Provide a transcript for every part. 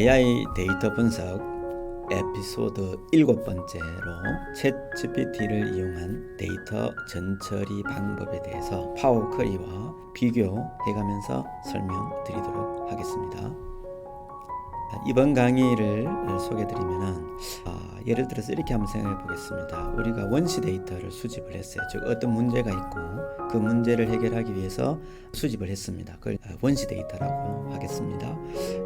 AI 데이터 분석 에피소드 7번째로 챗 GPT를 이용한 데이터 전처리 방법에 대해서 파워 쿼리와 비교해가면서 설명드리도록 하겠습니다. 이번 강의를 소개해드리면 예를 들어서 이렇게 한번 생각해 보겠습니다. 우리가 원시 데이터를 수집을 했어요. 즉 어떤 문제가 있고 그 문제를 해결하기 위해서 수집을 했습니다. 그걸 원시 데이터라고 하겠습니다.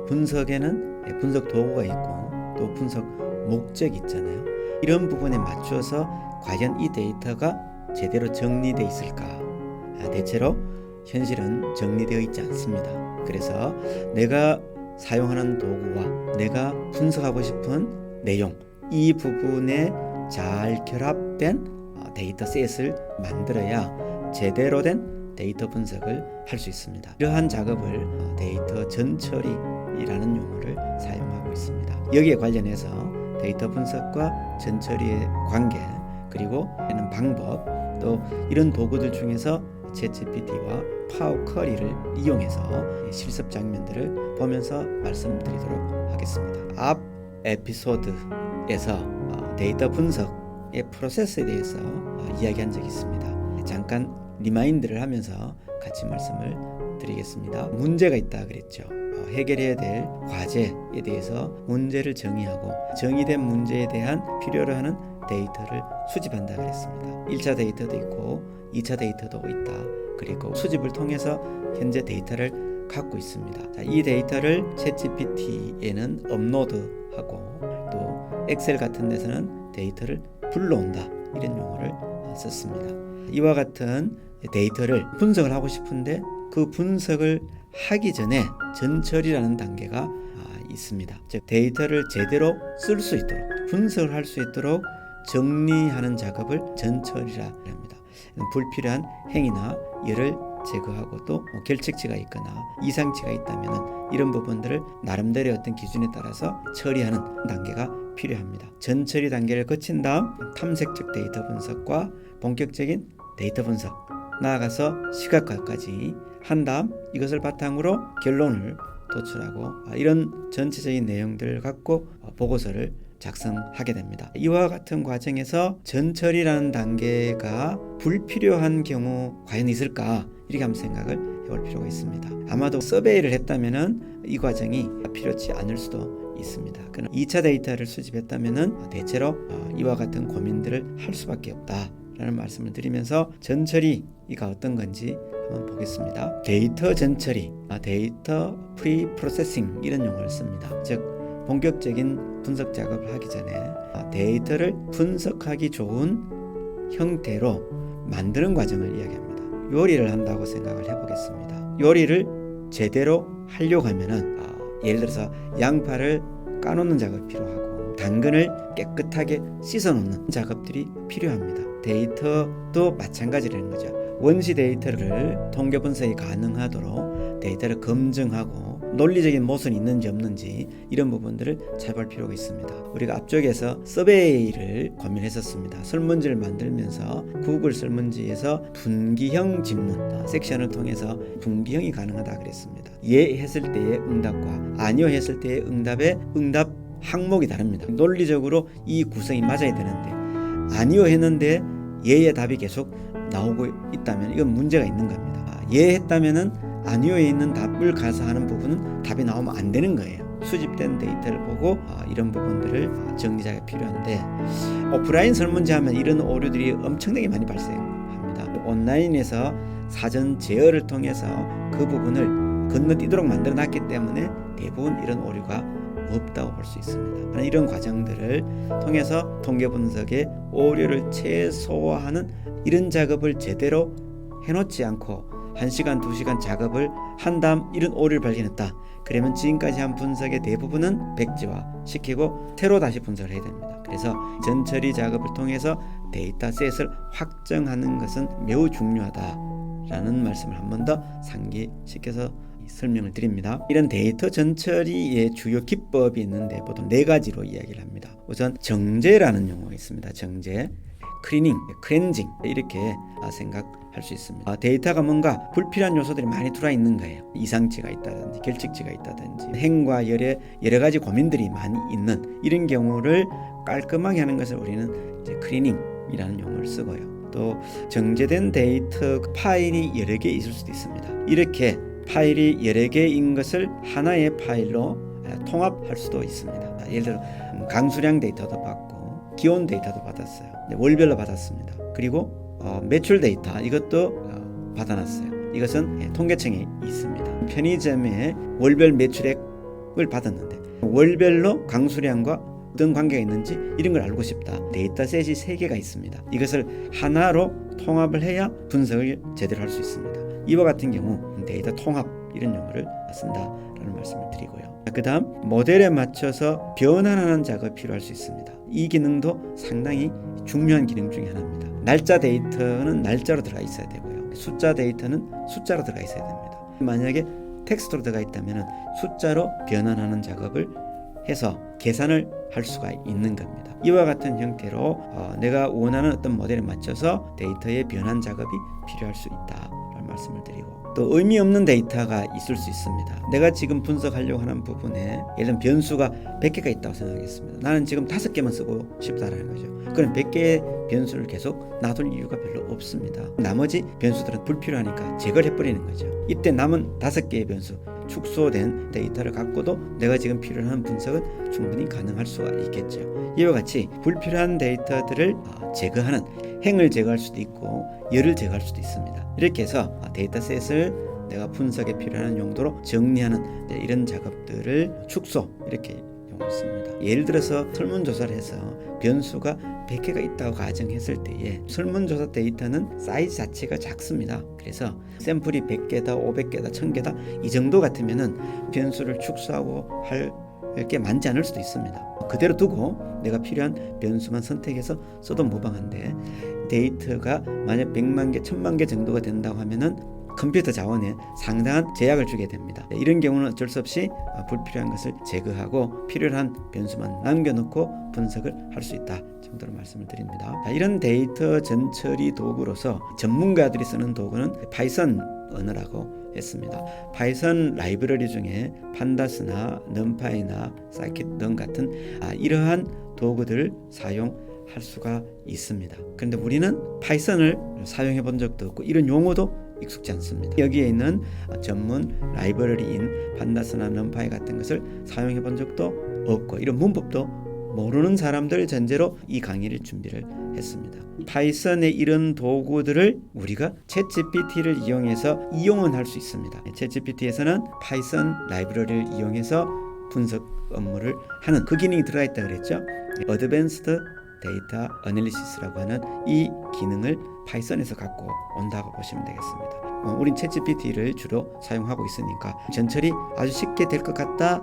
분석에는 분석 도구가 있고 또 분석 목적이 있잖아요. 이런 부분에 맞춰서 과연 이 데이터가 제대로 정리되어 있을까? 대체로 현실은 정리되어 있지 않습니다. 그래서 내가 사용하는 도구와 내가 분석하고 싶은 내용, 이 부분에 잘 결합된 데이터셋을 만들어야 제대로 된 데이터 분석을 할 수 있습니다. 이러한 작업을 데이터 전처리라는 용어를 사용하고 있습니다. 여기에 관련해서 데이터 분석과 전처리의 관계, 그리고 하는 방법, 또 이런 도구들 중에서 챗GPT와 파워 쿼리를 이용해서 실습 장면들을 보면서 말씀드리도록 하겠습니다. 앞 에피소드에서 데이터 분석의 프로세스에 대해서 이야기한 적이 있습니다. 잠깐 리마인드를 하면서 같이 말씀을 드리겠습니다. 문제가 있다 그랬죠. 해결해야 될 과제에 대해서 문제를 정의하고 정의된 문제에 대한 필요로 하는 데이터를 수집한다 그랬습니다. 1차 데이터도 있고 2차 데이터도 있다. 그리고 수집을 통해서 현재 데이터를 갖고 있습니다. 이 데이터를 챗GPT에는 업로드하고 또 엑셀 같은 데서는 데이터를 불러온다. 이런 용어를 썼습니다. 이와 같은 데이터를 분석을 하고 싶은데 그 분석을 하기 전에 전처리라는 단계가 있습니다. 즉 데이터를 제대로 쓸 수 있도록 분석을 할 수 있도록 정리하는 작업을 전처리라 합니다. 불필요한 행위나 열을 제거하고 또 결칙치가 있거나 이상치가 있다면 이런 부분들을 나름대로 어떤 기준에 따라서 처리하는 단계가 필요합니다. 전처리 단계를 거친 다음 탐색적 데이터 분석과 본격적인 데이터 분석, 나아가서 시각화까지 한 다음 이것을 바탕으로 결론을 도출하고 이런 전체적인 내용들을 갖고 보고서를 작성하게 됩니다. 이와 같은 과정에서 전처리라는 단계가 불필요한 경우 과연 있을까? 이렇게 한번 생각을 해볼 필요가 있습니다. 아마도 서베이를 했다면 이 과정이 필요치 않을 수도 있습니다. 그러나 2차 데이터를 수집했다면 대체로 이와 같은 고민들을 할 수밖에 없다라는 말씀을 드리면서 전처리가 어떤 건지 한번 보겠습니다. 데이터 전처리, 데이터 프리 프로세싱 이런 용어를 씁니다. 즉 본격적인 분석 작업을 하기 전에 데이터를 분석하기 좋은 형태로 만드는 과정을 이야기합니다. 요리를 한다고 생각을 해보겠습니다. 요리를 제대로 하려고 하면은 예를 들어서 양파를 까놓는 작업이 필요하고 당근을 깨끗하게 씻어놓는 작업들이 필요합니다. 데이터도 마찬가지라는 거죠. 원시 데이터를 통계 분석이 가능하도록 데이터를 검증하고 논리적인 모순이 있는지 없는지 이런 부분들을 찾아볼 필요가 있습니다. 우리가 앞쪽에서 서베이를 고민했었습니다. 설문지를 만들면서 구글 설문지에서 분기형 질문 섹션을 통해서 분기형이 가능하다 그랬습니다. 예 했을 때의 응답과 아니요 했을 때의 응답의 응답 항목이 다릅니다. 논리적으로 이 구성이 맞아야 되는데 아니요 했는데 예의 답이 계속 나오고 있다면 이건 문제가 있는 겁니다. 예 했다면은 아니요에 있는 답을 가서 하는 부분은 답이 나오면 안 되는 거예요. 수집된 데이터를 보고 이런 부분들을 정리자가 필요한데 오프라인 설문지 하면 이런 오류들이 엄청나게 많이 발생합니다. 온라인에서 사전 제어를 통해서 그 부분을 건너뛰도록 만들어 놨기 때문에 대부분 이런 오류가 없다고 볼 수 있습니다. 이런 과정들을 통해서 통계 분석의 오류를 최소화하는 이런 작업을 제대로 해놓지 않고 1시간, 2시간 작업을 한 다음 이런 오류를 발견했다. 그러면 지금까지 한 분석의 대부분은 백지화 시키고 새로 다시 분석을 해야 됩니다. 그래서 전처리 작업을 통해서 데이터셋을 확정하는 것은 매우 중요하다라는 말씀을 한 번 더 상기시켜서 설명을 드립니다. 이런 데이터 전처리의 주요 기법이 있는데 보통 4가지로 이야기를 합니다. 우선 정제라는 용어가 있습니다. 정제. 클리닝, 클렌징 이렇게 생각할 수 있습니다. 데이터가 뭔가 불필요한 요소들이 많이 들어와 있는 거예요. 이상치가 있다든지 결칙치가 있다든지 행과 열의 여러 가지 고민들이 많이 있는 이런 경우를 깔끔하게 하는 것을 우리는 이제 클리닝이라는 용어를 쓰고요. 또 정제된 데이터 파일이 여러 개 있을 수도 있습니다. 이렇게 파일이 여러 개인 것을 하나의 파일로 통합할 수도 있습니다. 예를 들어 강수량 데이터도 받고 기온 데이터도 받았어요. 월별로 받았습니다. 그리고 매출 데이터 이것도 받아놨어요. 이것은 통계청에 있습니다. 편의점에 월별 매출액을 받았는데 월별로 강수량과 어떤 관계가 있는지 이런 걸 알고 싶다. 데이터셋이 3개가 있습니다. 이것을 하나로 통합을 해야 분석을 제대로 할 수 있습니다. 이와 같은 경우 데이터 통합 이런 용어를 쓴다라는 말씀을 드리고요. 그 다음 모델에 맞춰서 변환하는 작업이 필요할 수 있습니다. 이 기능도 상당히 중요한 기능 중에 하나입니다. 날짜 데이터는 날짜로 들어가 있어야 되고요. 숫자 데이터는 숫자로 들어가 있어야 됩니다. 만약에 텍스트로 들어가 있다면 숫자로 변환하는 작업을 해서 계산을 할 수가 있는 겁니다. 이와 같은 형태로 내가 원하는 어떤 모델에 맞춰서 데이터의 변환 작업이 필요할 수 있다라는 말씀을 드리고, 또 의미 없는 데이터가 있을 수 있습니다. 내가 지금 분석하려고 하는 부분에 예를 들면 변수가 100개가 있다고 생각하겠습니다. 나는 지금 5개만 쓰고 싶다라는 거죠. 그럼 100개의 변수를 계속 놔둘 이유가 별로 없습니다. 나머지 변수들은 불필요하니까 제거를 해버리는 거죠. 이때 남은 5개의 변수, 축소된 데이터를 갖고도 내가 지금 필요한 분석은 충분히 가능할 수가 있겠죠. 이와 같이 불필요한 데이터들을 제거하는, 행을 제거할 수도 있고 열을 제거할 수도 있습니다. 이렇게 해서 데이터셋을 내가 분석에 필요한 용도로 정리하는 이런 작업들을 축소 이렇게 용어를 씁니다. 예를 들어서 설문조사를 해서 변수가 100개가 있다고 가정했을 때에 설문조사 데이터는 사이즈 자체가 작습니다. 그래서 샘플이 100개다, 500개다, 1000개다 이 정도 같으면은 변수를 축소하고 할 게 많지 않을 수도 있습니다. 그대로 두고 내가 필요한 변수만 선택해서 써도 무방한데, 데이터가 만약 100만 개, 1000만 개 정도가 된다고 하면은 컴퓨터 자원에 상당한 제약을 주게 됩니다. 이런 경우는 어쩔 수 없이 불필요한 것을 제거하고 필요한 변수만 남겨놓고 분석을 할 수 있다 정도로 말씀을 드립니다. 이런 데이터 전처리 도구로서 전문가들이 쓰는 도구는 파이썬 언어라고 했습니다. 파이썬 라이브러리 중에 판다스나 넘파이나 사이킷 등 같은 이러한 도구들을 사용할 수가 있습니다. 그런데 우리는 파이썬을 사용해 본 적도 없고 이런 용어도 익숙지 않습니다. 여기에 있는 전문 라이브러리인 판다스나 넘파이 같은 것을 사용해 본 적도 없고 이런 문법도 모르는 사람들 전제로 이 강의를 준비를 했습니다. 파이썬의 이런 도구들을 우리가 챗GPT를 이용해서 이용은 할 수 있습니다. 챗GPT에서는 파이썬 라이브러리를 이용해서 분석 업무를 하는 그 기능이 들어가 있다 그랬죠. 어드밴스드 데이터 어널리시스라고 하는 이 기능을 파이썬에서 갖고 온다고 보시면 되겠습니다. 우린 챗GPT를 주로 사용하고 있으니까 전처리 아주 쉽게 될 것 같다.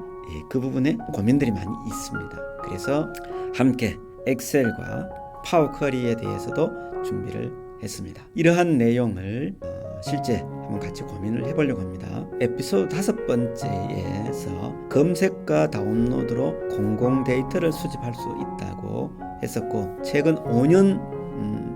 그 부분에 고민들이 많이 있습니다. 그래서 함께 엑셀과 파워쿼리에 대해서도 준비를 했습니다. 이러한 내용을 실제 한번 같이 고민을 해보려고 합니다. 에피소드 5번째에서 검색과 다운로드로 공공 데이터를 수집할 수 있다고 했었고, 최근 5년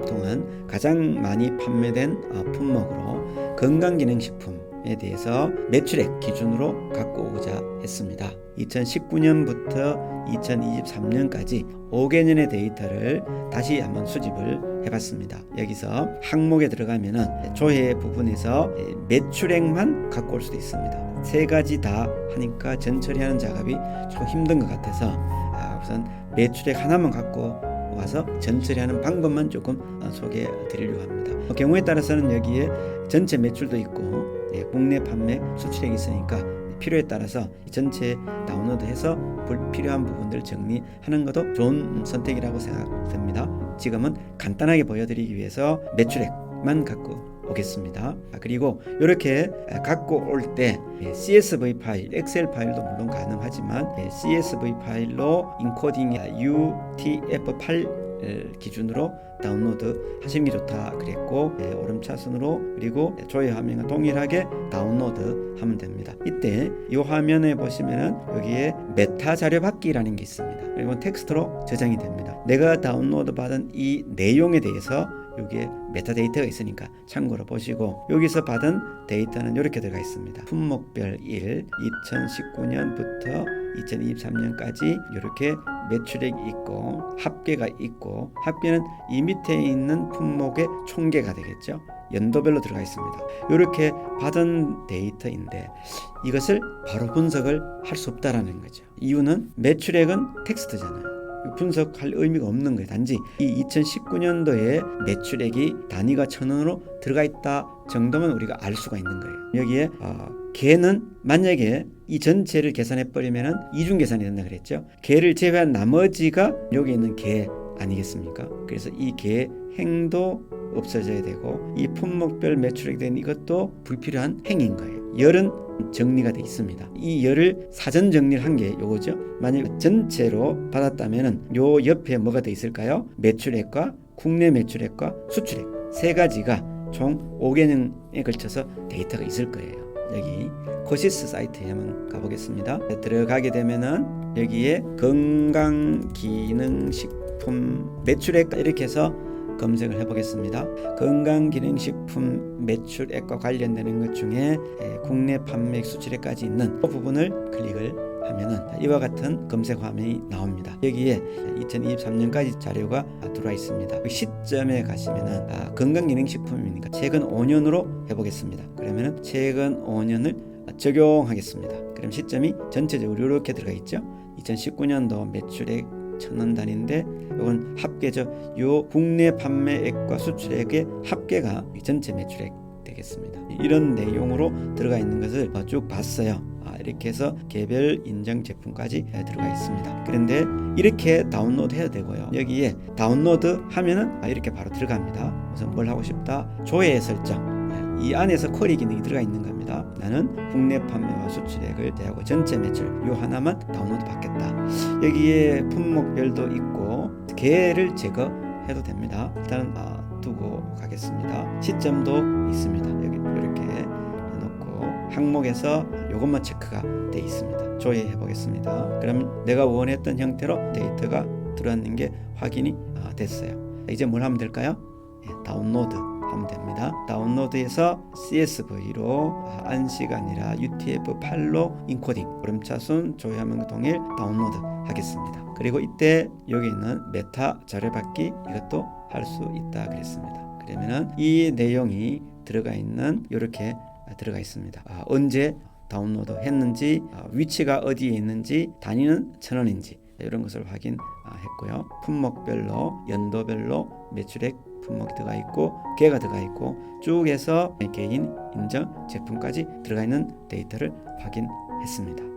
동안 가장 많이 판매된 품목으로 건강기능식품에 대해서 매출액 기준으로 갖고 오고자 했습니다. 2019년부터 2023년까지 5개년의 데이터를 다시 한번 수집을 해봤습니다. 여기서 항목에 들어가면은 조회 부분에서 매출액만 갖고 올 수도 있습니다. 3가지 다 하니까 전처리하는 작업이 조금 힘든 것 같아서 우선 매출액 하나만 갖고 와서 전처리하는 방법만 조금 소개해 드리려고 합니다. 경우에 따라서는 여기에 전체 매출도 있고 국내 판매 수출액이 있으니까 필요에 따라서 전체 다운로드해서 불필요한 부분들 정리하는 것도 좋은 선택이라고 생각됩니다. 지금은 간단하게 보여드리기 위해서 매출액만 갖고 오겠습니다. 그리고 이렇게 갖고 올 때 CSV 파일, 엑셀 파일도 물론 가능하지만 CSV 파일로 인코딩 UTF-8 기준으로 다운로드 하시는 게 좋다 그랬고, 오름차순으로 그리고 조회 화면과 동일하게 다운로드 하면 됩니다. 이때 이 화면에 보시면은 여기에 메타 자료 받기라는 게 있습니다. 그리고 텍스트로 저장이 됩니다. 내가 다운로드 받은 이 내용에 대해서 여기에 메타데이터가 있으니까 참고로 보시고, 여기서 받은 데이터는 이렇게 들어가 있습니다. 품목별 1, 2019년부터 2023년까지 이렇게 매출액이 있고 합계가 있고, 합계는 이 밑에 있는 품목의 총계가 되겠죠. 연도별로 들어가 있습니다. 이렇게 받은 데이터인데 이것을 바로 분석을 할 수 없다라는 거죠. 이유는 매출액은 텍스트잖아요. 분석할 의미가 없는 거예요. 단지 이 2019년도에 매출액이 단위가 1,000원으로 들어가 있다 정도만 우리가 알 수가 있는 거예요. 여기에 개는 만약에 이 전체를 계산해 버리면은 이중 계산이 된다 그랬죠. 개를 제외한 나머지가 여기 있는 개 아니겠습니까? 그래서 이 개 행도 없어져야 되고, 이 품목별 매출액 된 이것도 불필요한 행위인 거예요. 열은 정리가 돼 있습니다. 이 열을 사전 정리를 한 게 요거죠. 만약 전체로 받았다면은 요 옆에 뭐가 돼 있을까요? 매출액과 국내 매출액과 수출액 세 가지가 총 5개년에 걸쳐서 데이터가 있을 거예요. 여기 코시스 사이트에 한번 가보겠습니다. 들어가게 되면은 여기에 건강기능식품 매출액 이렇게 해서 검색을 해보겠습니다. 건강기능식품 매출액과 관련되는 것 중에 국내 판매액 수출액까지 있는 그 부분을 클릭을 하면은 이와 같은 검색 화면이 나옵니다. 여기에 2023년까지 자료가 들어와 있습니다. 그 시점에 가시면은 건강기능식품이니까 최근 5년으로 해보겠습니다. 그러면은 최근 5년을 적용하겠습니다. 그럼 시점이 전체적으로 이렇게 들어가 있죠. 2019년도 매출액 1,000원 단위인데 이건 합계죠. 요 국내 판매액과 수출액의 합계가 전체 매출액 되겠습니다. 이런 내용으로 들어가 있는 것을 쭉 봤어요. 이렇게 해서 개별 인증 제품까지 들어가 있습니다. 그런데 이렇게 다운로드 해야 되고요. 여기에 다운로드 하면은 이렇게 바로 들어갑니다. 우선 뭘 하고 싶다? 조회 설정. 이 안에서 쿼리 기능이 들어가 있는 겁니다. 나는 국내 판매와 수출액을 대하고 전체 매출 요 하나만 다운로드 받겠다. 여기에 품목별도 있고 개를 제거해도 됩니다. 일단은 두고 가겠습니다. 시점도 있습니다. 여기 이렇게 해놓고 항목에서 요것만 체크가 돼 있습니다. 조회해 보겠습니다. 그럼 내가 원했던 형태로 데이터가 들어왔는 게 확인이 됐어요. 이제 뭘 하면 될까요? 다운로드 하면 됩니다. 다운로드에서 CSV로 안시가 아니라 UTF-8로 인코딩, 오름차순 조회화면 동일 다운로드 하겠습니다. 그리고 이때 여기 있는 메타 자료 받기 이것도 할 수 있다 그랬습니다. 그러면은 이 내용이 들어가 있는 이렇게 들어가 있습니다. 언제 다운로드 했는지, 위치가 어디에 있는지, 단위는 1,000원인지 이런 것을 확인했고요. 품목별로, 연도별로 매출액 품목이 들어가 있고 개가 들어가 있고 쭉 해서 개인 인증 제품까지 들어가 있는 데이터를 확인했습니다.